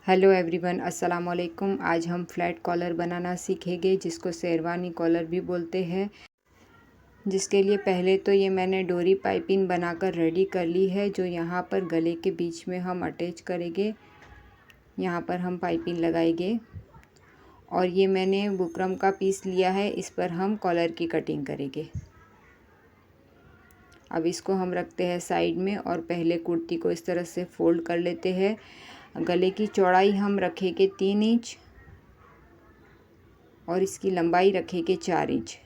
Hello everyone, अस्सलाम वालेकुम। आज हम फ्लैट कॉलर बनाना सीखेंगे, जिसको शेरवानी कॉलर भी बोलते हैं। जिसके लिए पहले तो ये मैंने डोरी पाइपिंग बनाकर रेडी कर ली है, जो यहाँ पर गले के बीच में हम अटैच करेंगे। यहाँ पर हम पाइपिंग लगाएंगे और ये मैंने बुकरम का पीस लिया है, इस पर हम कॉलर की कटिंग करेंगे। अब इसको हम रखते हैं साइड में और पहले कुर्ती को इस तरह से फोल्ड कर लेते हैं। गले की चौड़ाई हम रखेंगे 3 इंच और इसकी लंबाई रखेंगे 4 इंच।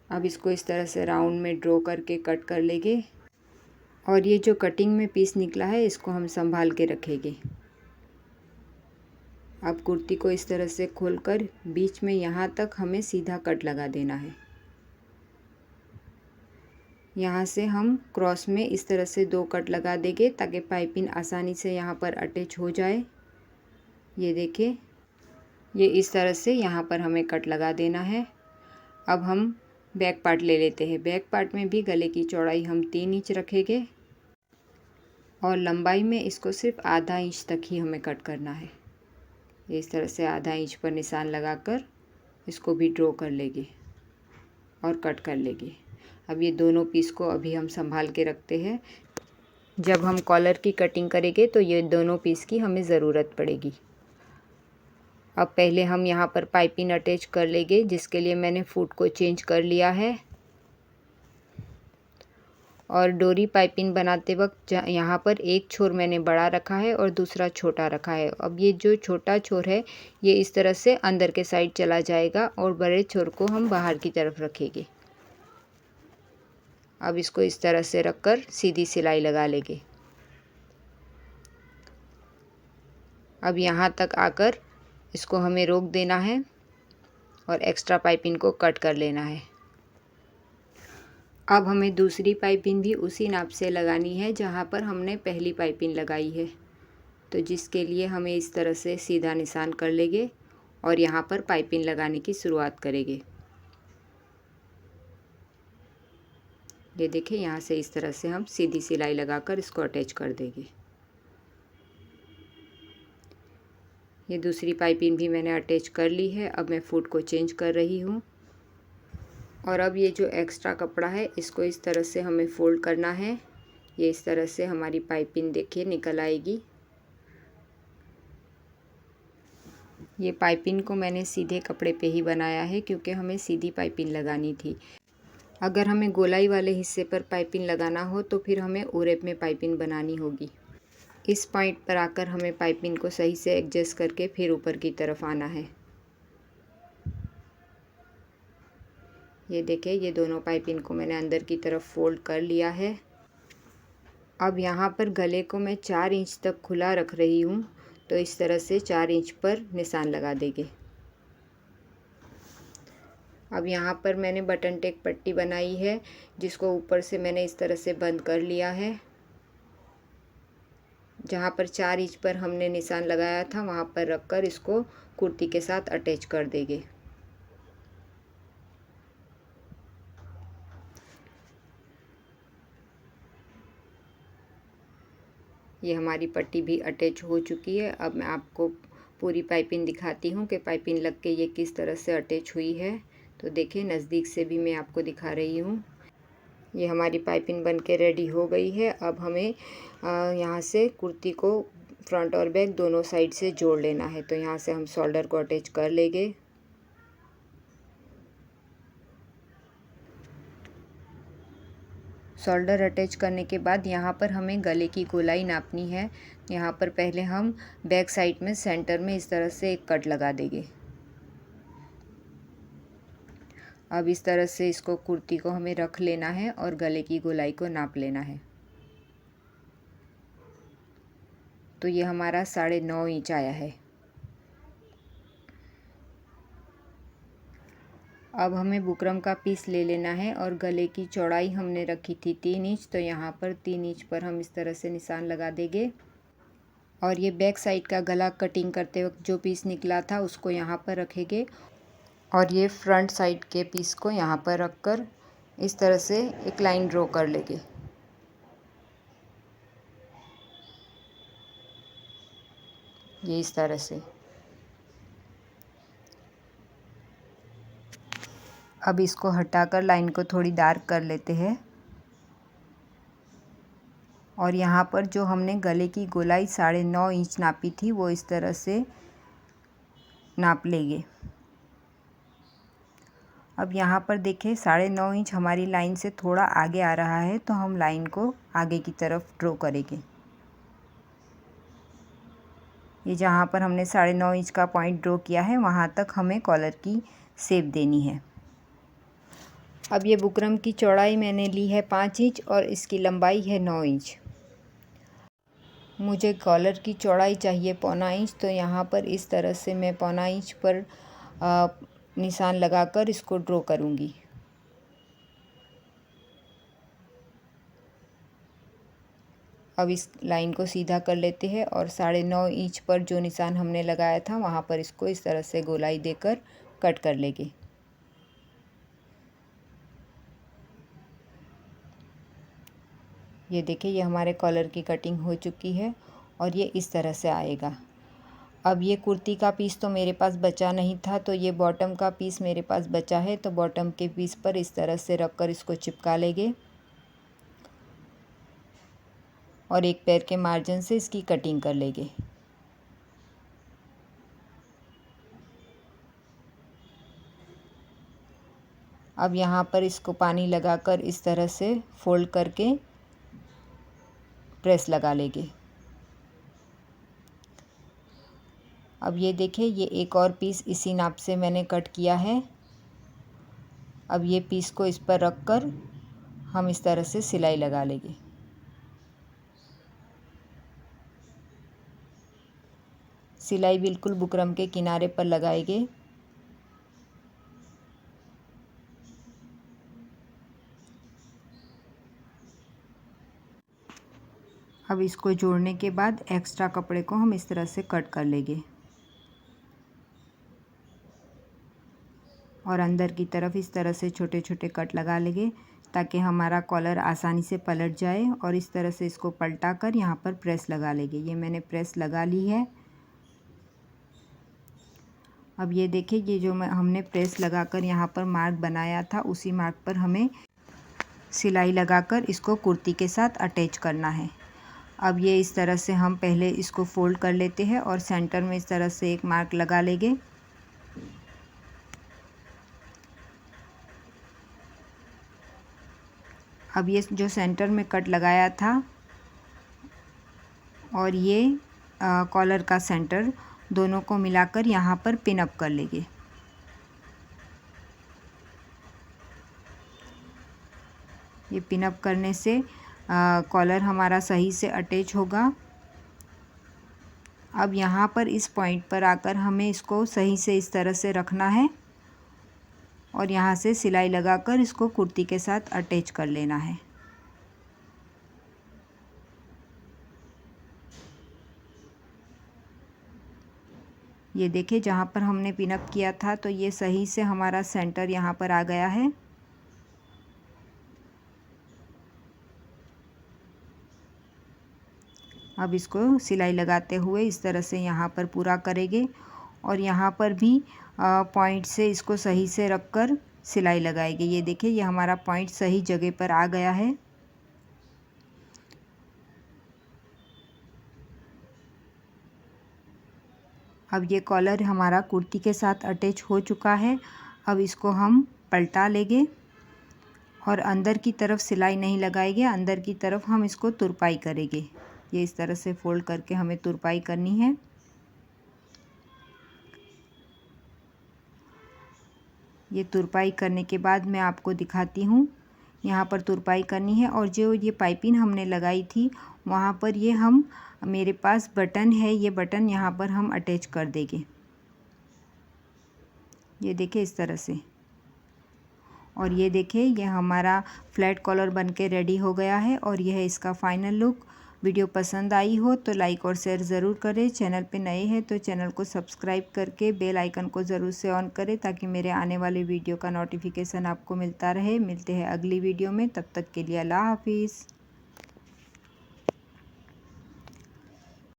अब इसको इस तरह से राउंड में ड्रॉ करके कट कर लेंगे और ये जो कटिंग में पीस निकला है इसको हम संभाल के रखेंगे। अब कुर्ती को इस तरह से खोलकर बीच में यहाँ तक हमें सीधा कट लगा देना है। यहाँ से हम क्रॉस में इस तरह से 2 कट लगा देंगे ताकि पाइपिंग आसानी से यहाँ पर अटैच हो जाए। ये देखिए, ये इस तरह से यहाँ पर हमें कट लगा देना है। अब हम बैक पार्ट ले लेते हैं। बैक पार्ट में भी गले की चौड़ाई हम 3 इंच रखेंगे और लंबाई में इसको सिर्फ आधा इंच तक ही हमें कट करना है। इस तरह से आधा इंच पर निशान लगाकर इसको भी ड्रॉ कर लेंगे और कट कर लेंगे। अब ये दोनों पीस को अभी हम संभाल के रखते हैं। जब हम कॉलर की कटिंग करेंगे तो ये दोनों पीस की हमें ज़रूरत पड़ेगी। अब पहले हम यहाँ पर पाइपिंग अटैच कर लेंगे, जिसके लिए मैंने फुट को चेंज कर लिया है। और डोरी पाइपिंग बनाते वक्त यहाँ पर एक छोर मैंने बड़ा रखा है और दूसरा छोटा रखा है। अब ये जो छोटा छोर है ये इस तरह से अंदर के साइड चला जाएगा और बड़े छोर को हम बाहर की तरफ रखेंगे। अब इसको इस तरह से रखकर सीधी सिलाई लगा लेंगे। अब यहाँ तक आकर इसको हमें रोक देना है और एक्स्ट्रा पाइपिंग को कट कर लेना है। अब हमें दूसरी पाइपिंग भी उसी नाप से लगानी है जहाँ पर हमने पहली पाइपिंग लगाई है। तो जिसके लिए हमें इस तरह से सीधा निशान कर लेंगे और यहाँ पर पाइपिंग लगाने की शुरुआत करेंगे। ये देखिए, यहाँ से इस तरह से हम सीधी सिलाई लगाकर इसको अटैच कर देंगे। ये दूसरी पाइपिंग भी मैंने अटैच कर ली है। अब मैं फुट को चेंज कर रही हूँ और अब ये जो एक्स्ट्रा कपड़ा है इसको इस तरह से हमें फोल्ड करना है। ये इस तरह से हमारी पाइपिंग देखिए निकल आएगी। ये पाइपिंग को मैंने सीधे कपड़े पे ही बनाया है क्योंकि हमें सीधी पाइपिंग लगानी थी। अगर हमें गोलाई वाले हिस्से पर पाइपिंग लगाना हो तो फिर हमें ओरेप में पाइपिंग बनानी होगी। इस पॉइंट पर आकर हमें पाइपिंग को सही से एडजस्ट करके फिर ऊपर की तरफ आना है। ये देखिए, ये दोनों पाइपिंग को मैंने अंदर की तरफ फोल्ड कर लिया है। अब यहाँ पर गले को मैं 4 इंच तक खुला रख रही हूँ, तो इस तरह से 4 इंच पर निशान लगा देंगे। अब यहाँ पर मैंने बटन टेक पट्टी बनाई है, जिसको ऊपर से मैंने इस तरह से बंद कर लिया है। जहाँ पर 4 इंच पर हमने निशान लगाया था वहाँ पर रखकर इसको कुर्ती के साथ अटैच कर देंगे। ये हमारी पट्टी भी अटैच हो चुकी है। अब मैं आपको पूरी पाइपिंग दिखाती हूँ कि पाइपिंग लग के ये किस तरह से अटैच हुई है। तो देखिए, नज़दीक से भी मैं आपको दिखा रही हूँ। ये हमारी पाइपिंग बन के रेडी हो गई है। अब हमें यहाँ से कुर्ती को फ्रंट और बैक दोनों साइड से जोड़ लेना है। तो यहाँ से हम शोल्डर को अटैच कर लेंगे। शोल्डर अटैच करने के बाद यहाँ पर हमें गले की गोलाई नापनी है। यहाँ पर पहले हम बैक साइड में सेंटर में इस तरह से एक कट लगा देंगे। अब इस तरह से इसको कुर्ती को हमें रख लेना है और गले की गोलाई को नाप लेना है। तो ये हमारा 9.5 इंच आया है। अब हमें बुकरम का पीस ले लेना है और गले की चौड़ाई हमने रखी थी 3 इंच, तो यहाँ पर 3 इंच पर हम इस तरह से निशान लगा देंगे। और ये बैक साइड का गला कटिंग करते वक्त जो पीस निकला था उसको यहाँ पर रखेंगे और ये फ्रंट साइड के पीस को यहाँ पर रखकर इस तरह से एक लाइन ड्रॉ कर लेंगे। ये इस तरह से। अब इसको हटाकर लाइन को थोड़ी डार्क कर लेते हैं और यहाँ पर जो हमने गले की गोलाई 9.5 इंच नापी थी वो इस तरह से नाप लेंगे। अब यहाँ पर देखें 9.5 इंच हमारी लाइन से थोड़ा आगे आ रहा है, तो हम लाइन को आगे की तरफ ड्रॉ करेंगे। ये जहाँ पर हमने 9.5 इंच का पॉइंट ड्रॉ किया है वहाँ तक हमें कॉलर की शेप देनी है। अब ये बुकरम की चौड़ाई मैंने ली है 5 इंच और इसकी लंबाई है 9 इंच। मुझे कॉलर की चौड़ाई चाहिए 1.25 इंच, तो यहाँ पर इस तरह से मैं 1.25 इंच पर निशान लगाकर इसको ड्रॉ करूँगी। अब इस लाइन को सीधा कर लेते हैं और 9.5 इंच पर जो निशान हमने लगाया था वहाँ पर इसको इस तरह से गोलाई देकर कट कर लेंगे। ये देखिए ये हमारे कॉलर की कटिंग हो चुकी है और ये इस तरह से आएगा। अब ये कुर्ती का पीस तो मेरे पास बचा नहीं था, तो ये बॉटम का पीस मेरे पास बचा है, तो बॉटम के पीस पर इस तरह से रख कर इसको चिपका लेंगे और एक पैर के मार्जिन से इसकी कटिंग कर लेंगे। अब यहाँ पर इसको पानी लगाकर इस तरह से फोल्ड करके प्रेस लगा लेंगे। अब ये देखिए ये एक और पीस इसी नाप से मैंने कट किया है। अब ये पीस को इस पर रख कर हम इस तरह से सिलाई लगा लेंगे। सिलाई बिल्कुल बुकरम के किनारे पर लगाएंगे। अब इसको जोड़ने के बाद एक्स्ट्रा कपड़े को हम इस तरह से कट कर लेंगे और अंदर की तरफ इस तरह से छोटे छोटे कट लगा लेंगे ताकि हमारा कॉलर आसानी से पलट जाए। और इस तरह से इसको पलटा कर यहाँ पर प्रेस लगा लेंगे। ये मैंने प्रेस लगा ली है। अब ये देखिए ये जो हमने प्रेस लगाकर यहाँ पर मार्क बनाया था उसी मार्क पर हमें सिलाई लगाकर इसको कुर्ती के साथ अटैच करना है। अब ये इस तरह से हम पहले इसको फोल्ड कर लेते हैं और सेंटर में इस तरह से एक मार्क लगा लेंगे। अब ये जो सेंटर में कट लगाया था और ये कॉलर का सेंटर दोनों को मिलाकर यहाँ पर पिन अप कर लेंगे। ये पिन अप करने से कॉलर हमारा सही से अटैच होगा। अब यहाँ पर इस पॉइंट पर आकर हमें इसको सही से इस तरह से रखना है और यहाँ से सिलाई लगाकर इसको कुर्ती के साथ अटैच कर लेना है। ये देखिए जहाँ पर हमने पिन अप किया था तो ये सही से हमारा सेंटर यहाँ पर आ गया है। अब इसको सिलाई लगाते हुए इस तरह से यहाँ पर पूरा करेंगे और यहाँ पर भी पॉइंट से इसको सही से रखकर सिलाई लगाएंगे। ये देखिए ये हमारा पॉइंट सही जगह पर आ गया है। अब ये कॉलर हमारा कुर्ती के साथ अटैच हो चुका है। अब इसको हम पलटा लेंगे और अंदर की तरफ सिलाई नहीं लगाएंगे, अंदर की तरफ हम इसको तुरपाई करेंगे। ये इस तरह से फोल्ड करके हमें तुरपाई करनी है। ये तुरपाई करने के बाद मैं आपको दिखाती हूँ। यहाँ पर तुरपाई करनी है और जो ये पाइपिंग हमने लगाई थी वहाँ पर ये हम मेरे पास बटन है, ये बटन यहाँ पर हम अटैच कर देंगे। ये देखिए इस तरह से। और ये देखिए ये हमारा फ्लैट कॉलर बनके रेडी हो गया है और यह है इसका फाइनल लुक। वीडियो पसंद आई हो तो लाइक और शेयर ज़रूर करें। चैनल पे नए हैं तो चैनल को सब्सक्राइब करके बेल आइकन को ज़रूर से ऑन करें ताकि मेरे आने वाले वीडियो का नोटिफिकेशन आपको मिलता रहे। मिलते हैं अगली वीडियो में, तब तक के लिए अल्लाह हाफिज़।